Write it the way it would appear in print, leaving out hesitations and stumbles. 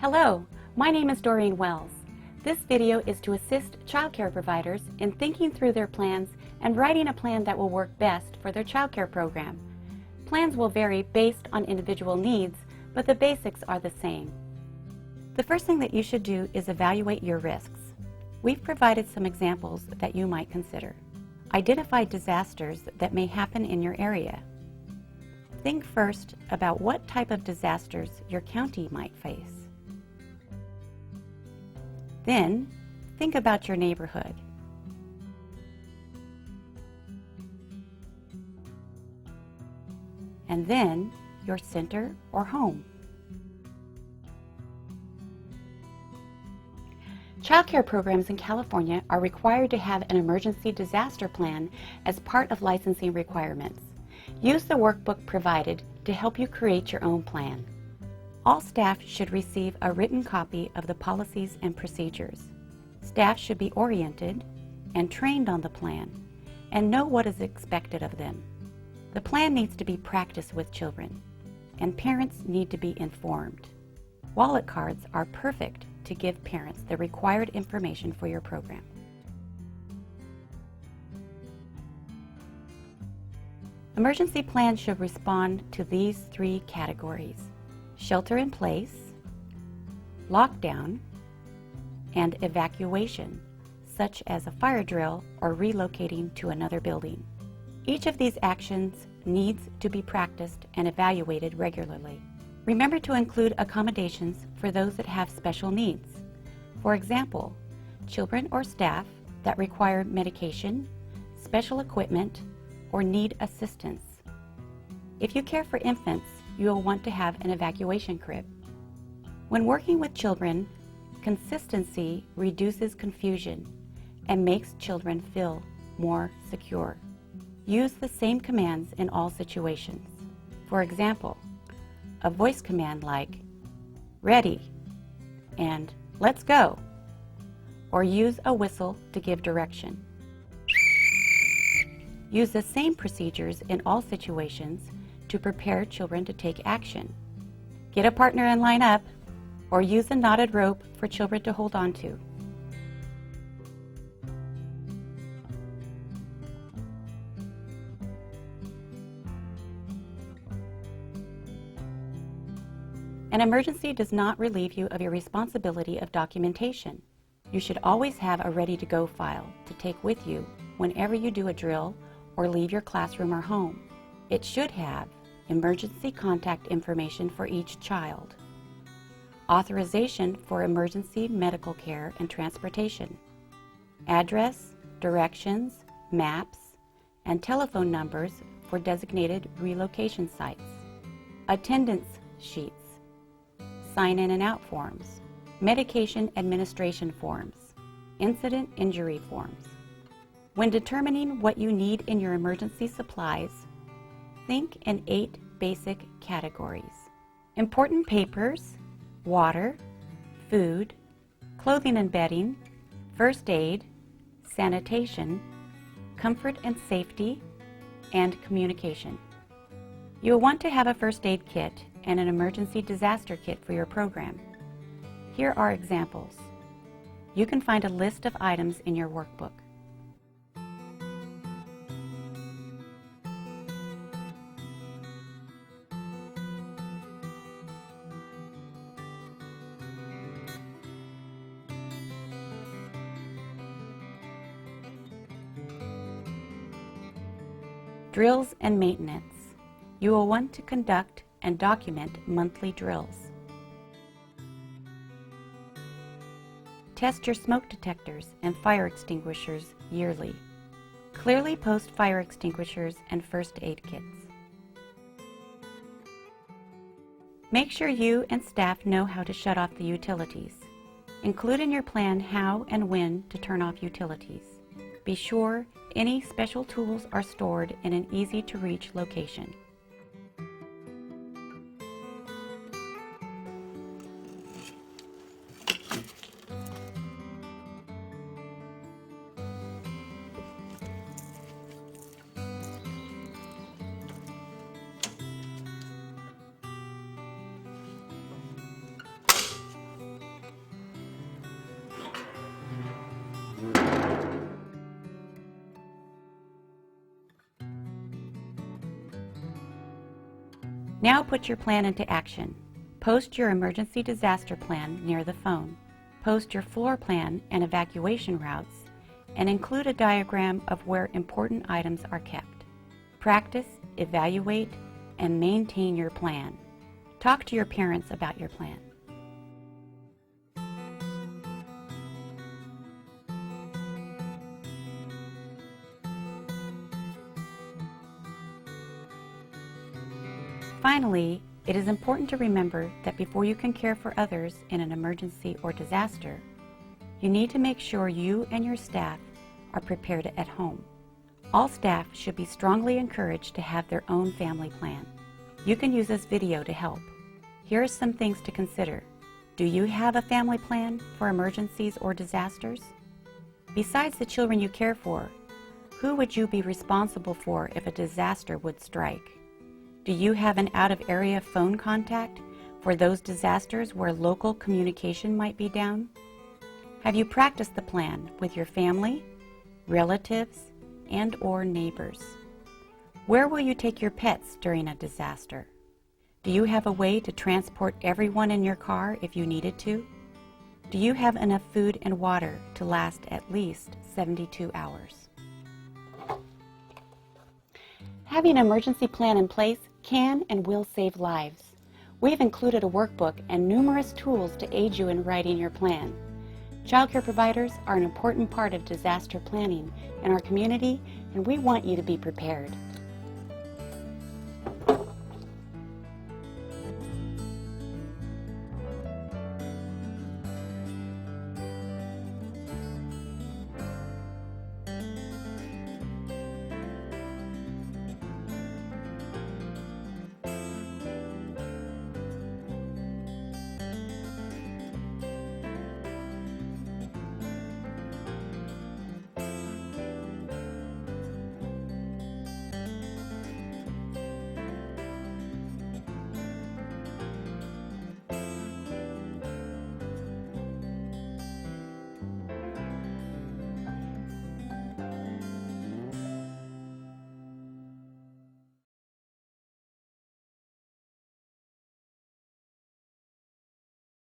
Hello, my name is Doreen Wells. This video is to assist childcare providers in thinking through their plans and writing a plan that will work best for their childcare program. Plans will vary based on individual needs, but the basics are the same. The first thing that you should do is evaluate your risks. We've provided some examples that you might consider. Identify disasters that may happen in your area. Think first about what type of disasters your county might face. Then, think about your neighborhood. And then, your center or home. Childcare programs in California are required to have an emergency disaster plan as part of licensing requirements. Use the workbook provided to help you create your own plan. All staff should receive a written copy of the policies and procedures. Staff should be oriented and trained on the plan and know what is expected of them. The plan needs to be practiced with children, and parents need to be informed. Wallet cards are perfect to give parents the required information for your program. Emergency plans should respond to these three categories: shelter in place, lockdown, and evacuation, such as a fire drill or relocating to another building. Each of these actions needs to be practiced and evaluated regularly. Remember to include accommodations for those that have special needs. For example, children or staff that require medication, special equipment, or need assistance. If you care for infants, you will want to have an evacuation crib. When working with children, consistency reduces confusion and makes children feel more secure. Use the same commands in all situations. For example, a voice command like "ready" and "let's go," or use a whistle to give direction. Use the same procedures in all situations to prepare children to take action. Get a partner and line up, or use a knotted rope for children to hold on to. An emergency does not relieve you of your responsibility of documentation. You should always have a ready-to-go file to take with you whenever you do a drill or leave your classroom or home. It should have emergency contact information for each child, authorization for emergency medical care and transportation, address, directions, maps, and telephone numbers for designated relocation sites, attendance sheets, sign-in and out forms, medication administration forms, incident injury forms. When determining what you need in your emergency supplies, think in 8 basic categories: important papers, water, food, clothing and bedding, first aid, sanitation, comfort and safety, and communication. You will want to have a first aid kit and an emergency disaster kit for your program. Here are examples. You can find a list of items in your workbook. Drills and maintenance. You will want to conduct and document monthly drills. Test your smoke detectors and fire extinguishers yearly. Clearly post fire extinguishers and first aid kits. Make sure you and staff know how to shut off the utilities. Include in your plan how and when to turn off utilities. Be sure any special tools are stored in an easy-to-reach location. Now put your plan into action. Post your emergency disaster plan near the phone. Post your floor plan and evacuation routes, and include a diagram of where important items are kept. Practice, evaluate, and maintain your plan. Talk to your parents about your plan. Finally, it is important to remember that before you can care for others in an emergency or disaster, you need to make sure you and your staff are prepared at home. All staff should be strongly encouraged to have their own family plan. You can use this video to help. Here are some things to consider. Do you have a family plan for emergencies or disasters? Besides the children you care for, who would you be responsible for if a disaster would strike? Do you have an out-of-area phone contact for those disasters where local communication might be down? Have you practiced the plan with your family, relatives, and/or neighbors? Where will you take your pets during a disaster? Do you have a way to transport everyone in your car if you needed to? Do you have enough food and water to last at least 72 hours? Having an emergency plan in place can and will save lives. We've included a workbook and numerous tools to aid you in writing your plan. Childcare providers are an important part of disaster planning in our community, and we want you to be prepared.